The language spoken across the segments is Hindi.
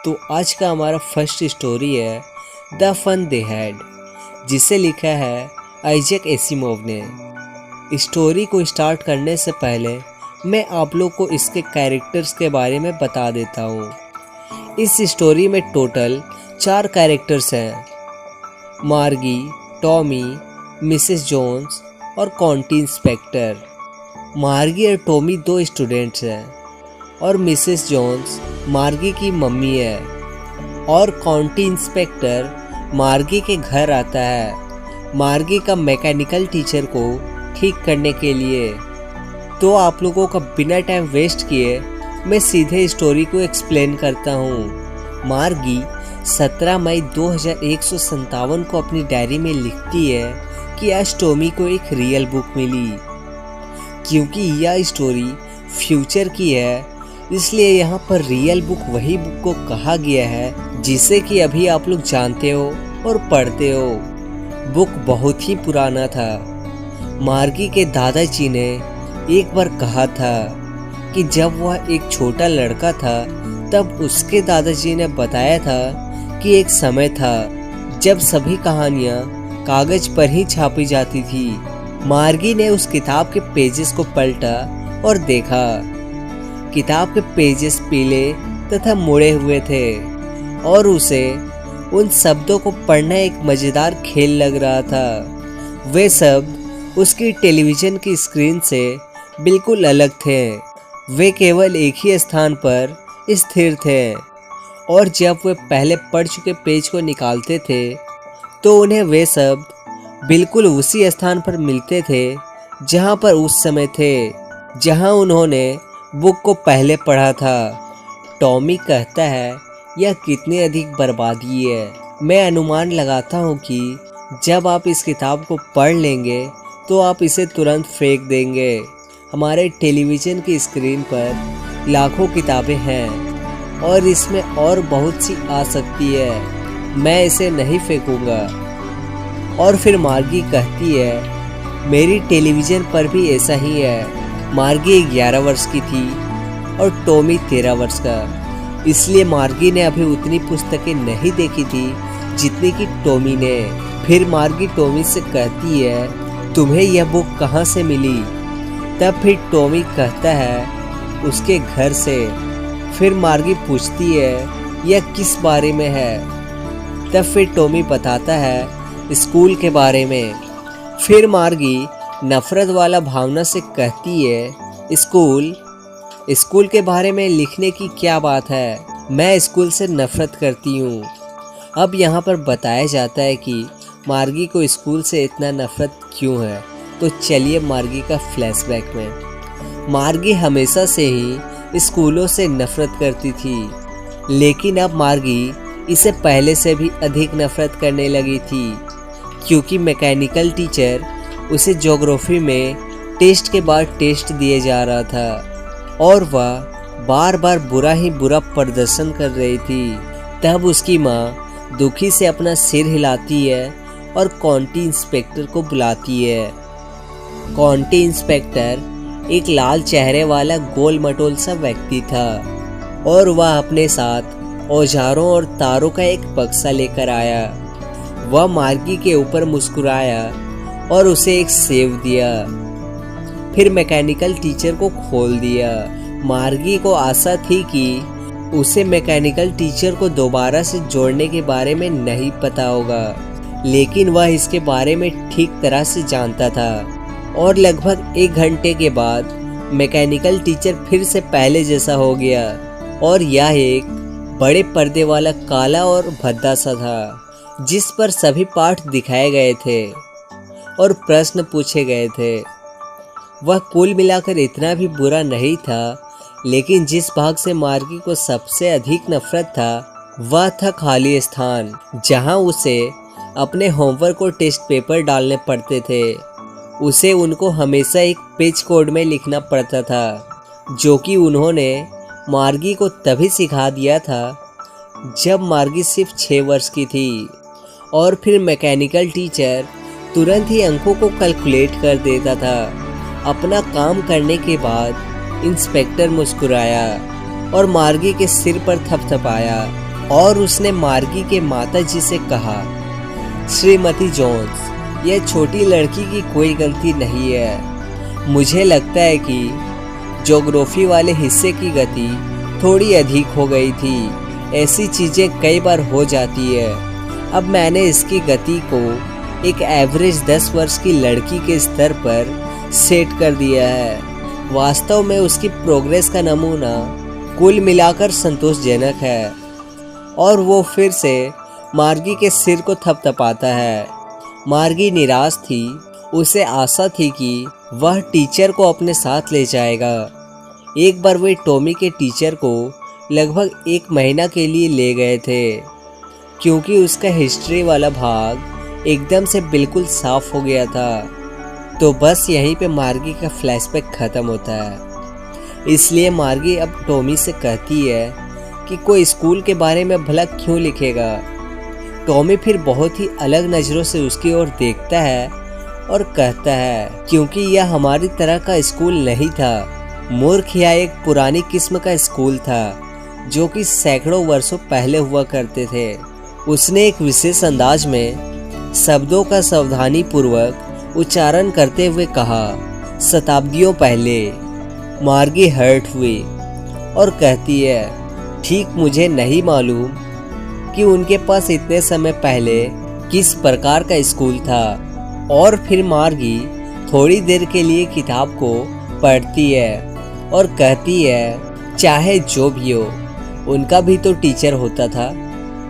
तो आज का हमारा फर्स्ट स्टोरी है द फन दे हैड, जिसे लिखा है आइजैक एसिमोव ने। स्टोरी को स्टार्ट करने से पहले मैं आप लोग को इसके कैरेक्टर्स के बारे में बता देता हूँ। इस स्टोरी में टोटल 4 कैरेक्टर्स हैं, मार्गी, टॉमी, मिसेस जोन्स और कॉन्टी इंस्पेक्टर। मार्गी और टॉमी 2 स्टूडेंट्स हैं और मिसेस जोन्स मार्गी की मम्मी है और कॉन्टी इंस्पेक्टर मार्गी के घर आता है मार्गी का मैकेनिकल टीचर को ठीक करने के लिए। तो आप लोगों का बिना टाइम वेस्ट किए मैं सीधे स्टोरी को एक्सप्लेन करता हूँ। मार्गी 17 मई 2157 को अपनी डायरी में लिखती है कि आज टॉमी को एक रियल बुक मिली। क्योंकि यह स्टोरी फ्यूचर की है, इसलिए यहाँ पर रियल बुक वही बुक को कहा गया है जिसे कि अभी आप लोग जानते हो और पढ़ते हो। बुक बहुत ही पुराना था। मार्गी के दादाजी ने एक बार कहा था कि जब वह एक छोटा लड़का था तब उसके दादाजी ने बताया था कि एक समय था जब सभी कहानियाँ कागज पर ही छापी जाती थी। मार्गी ने उस किताब के पेजेस को पलटा और देखा। किताब के पेजेस पीले तथा मुड़े हुए थे और उसे उन शब्दों को पढ़ना एक मजेदार खेल लग रहा था। वे शब्द उसकी टेलीविज़न की स्क्रीन से बिल्कुल अलग थे। वे केवल एक ही स्थान पर स्थिर थे और जब वे पहले पढ़ चुके पेज को निकालते थे तो उन्हें वे शब्द बिल्कुल उसी स्थान पर मिलते थे जहां पर उस समय थे जहां उन्होंने बुक को पहले पढ़ा था। टॉमी कहता है यह कितनी अधिक बर्बादी है। मैं अनुमान लगाता हूँ कि जब आप इस किताब को पढ़ लेंगे तो आप इसे तुरंत फेंक देंगे। हमारे टेलीविज़न की स्क्रीन पर लाखों किताबें हैं और इसमें और बहुत सी आ सकती है। मैं इसे नहीं फेंकूंगा। और फिर मार्गी कहती है मेरी टेलीविज़न पर भी ऐसा ही है। मार्गी 11 वर्ष की थी और टॉमी 13 वर्ष का, इसलिए मार्गी ने अभी उतनी पुस्तकें नहीं देखी थी जितनी कि टॉमी ने। फिर मार्गी टॉमी से कहती है तुम्हें यह बुक कहाँ से मिली? तब फिर टॉमी कहता है उसके घर से। फिर मार्गी पूछती है यह किस बारे में है? तब फिर टॉमी बताता है स्कूल के बारे में। फिर मार्गी नफरत वाला भावना से कहती है स्कूल के बारे में लिखने की क्या बात है? मैं स्कूल से नफरत करती हूँ। अब यहाँ पर बताया जाता है कि मार्गी को स्कूल से इतना नफरत क्यों है। तो चलिए मार्गी का फ्लैशबैक में। मार्गी हमेशा से ही स्कूलों से नफरत करती थी, लेकिन अब मार्गी इसे पहले से भी अधिक नफरत करने लगी थी क्योंकि मैकेनिकल टीचर उसे ज्योग्राफी में टेस्ट के बाद टेस्ट दिए जा रहा था और वह बार बार बुरा ही बुरा प्रदर्शन कर रही थी। तब उसकी माँ दुखी से अपना सिर हिलाती है और कॉन्टी इंस्पेक्टर को बुलाती है। कॉन्टी इंस्पेक्टर एक लाल चेहरे वाला गोल मटोल सा व्यक्ति था और वह अपने साथ औजारों और तारों का एक बक्सा लेकर आया। वह मार्गी के ऊपर मुस्कुराया और उसे एक सेब दिया। फिर मैकेनिकल टीचर को खोल दिया। मार्गी को आशा थी कि उसे मैकेनिकल टीचर को दोबारा से जोड़ने के बारे में नहीं पता होगा, लेकिन वह इसके बारे में ठीक तरह से जानता था। और लगभग 1 घंटे के बाद मैकेनिकल टीचर फिर से पहले जैसा हो गया और यह एक बड़े पर्दे वाला काला और भद्दा सा था जिस पर सभी पाठ दिखाए गए थे और प्रश्न पूछे गए थे। वह कुल मिलाकर इतना भी बुरा नहीं था, लेकिन जिस भाग से मार्गी को सबसे अधिक नफरत था वह था खाली स्थान जहां उसे अपने होमवर्क और टेस्ट पेपर डालने पड़ते थे। उसे उनको हमेशा एक पेज कोड में लिखना पड़ता था, जो कि उन्होंने मार्गी को तभी सिखा दिया था जब मार्गी सिर्फ 6 वर्ष की थी। और फिर मैकेनिकल टीचर तुरंत ही अंकों को कैलकुलेट कर देता था। अपना काम करने के बाद इंस्पेक्टर मुस्कुराया और मार्गी के सिर पर थपथपाया और उसने मार्गी के माताजी से कहा, श्रीमती जोन्स, यह छोटी लड़की की कोई गलती नहीं है। मुझे लगता है कि ज्योग्राफी वाले हिस्से की गति थोड़ी अधिक हो गई थी। ऐसी चीज़ें कई बार हो जाती है। अब मैंने इसकी गति को एक एवरेज 10 वर्ष की लड़की के स्तर पर सेट कर दिया है। वास्तव में उसकी प्रोग्रेस का नमूना कुल मिलाकर संतोषजनक है। और वो फिर से मार्गी के सिर को थपथपाता है। मार्गी निराश थी। उसे आशा थी कि वह टीचर को अपने साथ ले जाएगा। एक बार वे टॉमी के टीचर को लगभग 1 महीना के लिए ले गए थे, क्योंकि उसका हिस्ट्री वाला भाग एकदम से बिल्कुल साफ हो गया था। तो बस यहीं पे मार्गी का फ्लैशबैक ख़त्म होता है। इसलिए मार्गी अब टॉमी से कहती है कि कोई स्कूल के बारे में भला क्यों लिखेगा। टॉमी फिर बहुत ही अलग नज़रों से उसकी ओर देखता है और कहता है, क्योंकि यह हमारी तरह का स्कूल नहीं था। मूर्ख, यह एक पुरानी किस्म का स्कूल था जो कि सैकड़ों वर्षों पहले हुआ करते थे। उसने एक विशेष अंदाज में शब्दों का सावधानी पूर्वक उच्चारण करते हुए कहा, शताब्दियों पहले। मार्गी हर्ट हुई और कहती है, ठीक, मुझे नहीं मालूम कि उनके पास इतने समय पहले किस प्रकार का स्कूल था। और फिर मार्गी थोड़ी देर के लिए किताब को पढ़ती है और कहती है, चाहे जो भी हो, उनका भी तो टीचर होता था।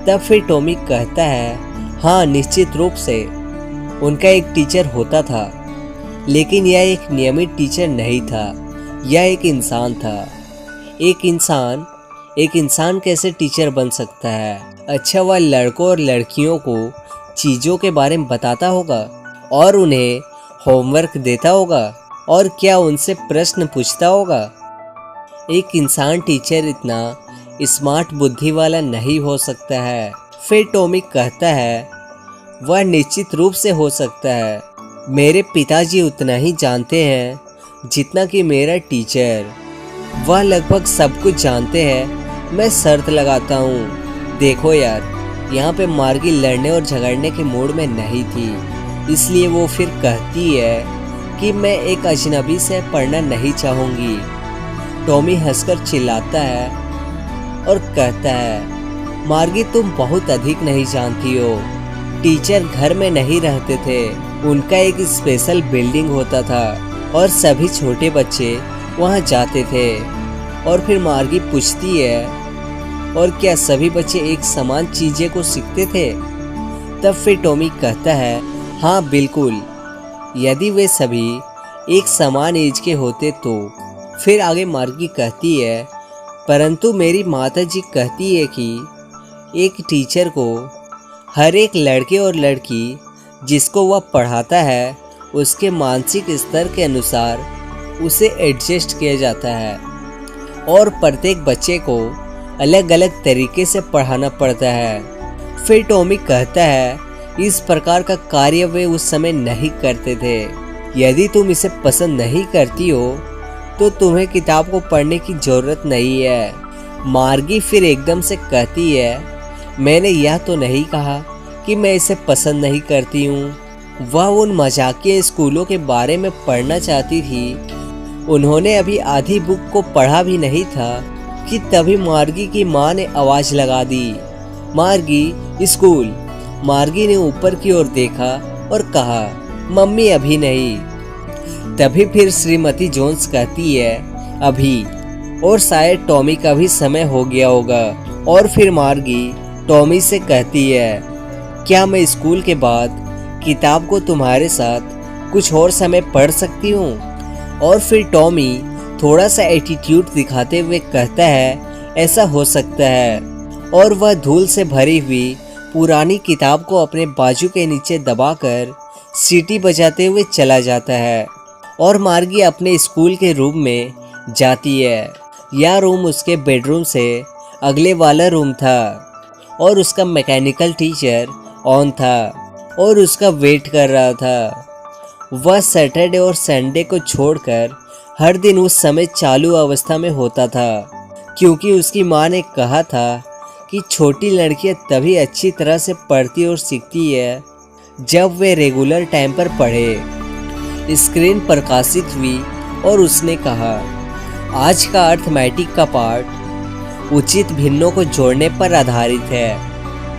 तब फिर टॉमी कहता है, हाँ, निश्चित रूप से उनका एक टीचर होता था, लेकिन यह एक नियमित टीचर नहीं था। यह एक इंसान था। एक इंसान कैसे टीचर बन सकता है? अच्छा, वह लड़कों और लड़कियों को चीज़ों के बारे में बताता होगा और उन्हें होमवर्क देता होगा, और क्या उनसे प्रश्न पूछता होगा। एक इंसान टीचर इतना स्मार्ट बुद्धि वाला नहीं हो सकता है। फिर टॉमी कहता है, वह निश्चित रूप से हो सकता है। मेरे पिताजी उतना ही जानते हैं जितना कि मेरा टीचर। वह लगभग सब कुछ जानते हैं। मैं शर्त लगाता हूँ। देखो यार, यहाँ पे मार्गी लड़ने और झगड़ने के मूड में नहीं थी। इसलिए वो फिर कहती है कि मैं एक अजनबी से पढ़ना नहीं चाहूँगी। टॉमी हंसकर चिल्लाता है और कहता है, मार्गी, तुम बहुत अधिक नहीं जानती हो। टीचर घर में नहीं रहते थे। उनका एक स्पेशल बिल्डिंग होता था और सभी छोटे बच्चे वहाँ जाते थे। और फिर मार्गी पूछती है, और क्या सभी बच्चे एक समान चीज़ें को सीखते थे? तब फिर टॉमी कहता है, हाँ बिल्कुल, यदि वे सभी एक समान एज के होते तो। फिर आगे मार्गी कहती है, परंतु मेरी माताजी कहती है कि एक टीचर को हर एक लड़के और लड़की जिसको वह पढ़ाता है उसके मानसिक स्तर के अनुसार उसे एडजस्ट किया जाता है, और प्रत्येक बच्चे को अलग अलग तरीके से पढ़ाना पड़ता है। फिर टॉमी कहता है, इस प्रकार का कार्य वे उस समय नहीं करते थे। यदि तुम इसे पसंद नहीं करती हो तो तुम्हें किताब को पढ़ने की ज़रूरत नहीं है। मार्गी फिर एकदम से कहती है, मैंने यह तो नहीं कहा कि मैं इसे पसंद नहीं करती हूँ। वह उन मजाकिया स्कूलों के बारे में पढ़ना चाहती थी। उन्होंने अभी आधी बुक को पढ़ा भी नहीं था कि तभी मार्गी की माँ ने आवाज़ लगा दी, मार्गी, स्कूल। मार्गी ने ऊपर की ओर देखा और कहा, मम्मी, अभी नहीं। तभी फिर श्रीमती जोन्स कहती है, अभी, और शायद टॉमी का भी समय हो गया होगा। और फिर मार्गी टॉमी से कहती है, क्या मैं स्कूल के बाद किताब को तुम्हारे साथ कुछ और समय पढ़ सकती हूँ? और फिर टॉमी थोड़ा सा एटीट्यूड दिखाते हुए कहता है, ऐसा हो सकता है। और वह धूल से भरी हुई पुरानी किताब को अपने बाजू के नीचे दबाकर सीटी बजाते हुए चला जाता है। और मार्गी अपने स्कूल के रूम में जाती है। यह रूम उसके बेडरूम से अगले वाला रूम था और उसका मैकेनिकल टीचर ऑन था और उसका वेट कर रहा था। वह सैटरडे और संडे को छोड़कर हर दिन उस समय चालू अवस्था में होता था, क्योंकि उसकी माँ ने कहा था कि छोटी लड़कियां तभी अच्छी तरह से पढ़ती और सीखती है जब वे रेगुलर टाइम पर पढ़े। स्क्रीन प्रकाशित हुई और उसने कहा, आज का अर्थमैटिक का पार्ट उचित भिन्नों को जोड़ने पर आधारित है।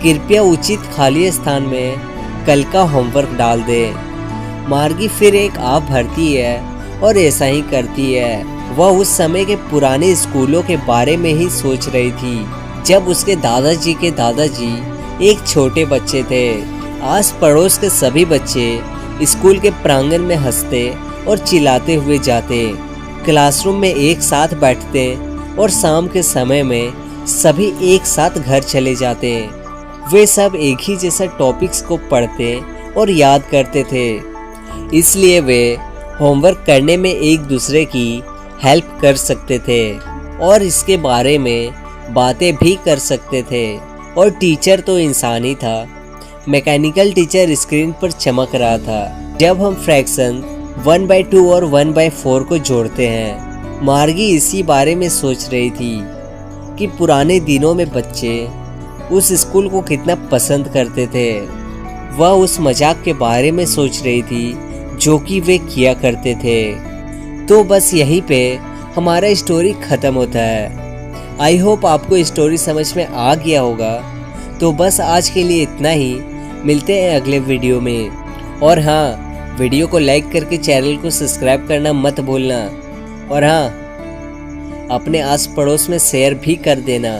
कृपया उचित खाली स्थान में कल का होमवर्क डाल दें। मार्गी फिर एक आप भरती है और ऐसा ही करती है। वह उस समय के पुराने स्कूलों के बारे में ही सोच रही थी जब उसके दादाजी के दादाजी एक छोटे बच्चे थे। आस पड़ोस के सभी बच्चे स्कूल के प्रांगण में हंसते और चिल्लाते हुए जाते, क्लासरूम में एक साथ बैठते और शाम के समय में सभी एक साथ घर चले जाते। वे सब एक ही जैसा टॉपिक्स को पढ़ते और याद करते थे, इसलिए वे होमवर्क करने में एक दूसरे की हेल्प कर सकते थे और इसके बारे में बातें भी कर सकते थे। और टीचर तो इंसान ही था। मैकेनिकल टीचर स्क्रीन पर चमक रहा था जब हम फ्रैक्शन 1/2 और 1/4 को जोड़ते हैं। मार्गी इसी बारे में सोच रही थी कि पुराने दिनों में बच्चे उस स्कूल को कितना पसंद करते थे। वह उस मजाक के बारे में सोच रही थी जो कि वे किया करते थे। तो बस यहीं पे हमारा स्टोरी ख़त्म होता है। आई होप आपको स्टोरी समझ में आ गया होगा। तो बस आज के लिए इतना ही। मिलते हैं अगले वीडियो में। और हाँ, वीडियो को लाइक करके चैनल को सब्सक्राइब करना मत भूलना। और हाँ, अपने आस पड़ोस में शेयर भी कर देना।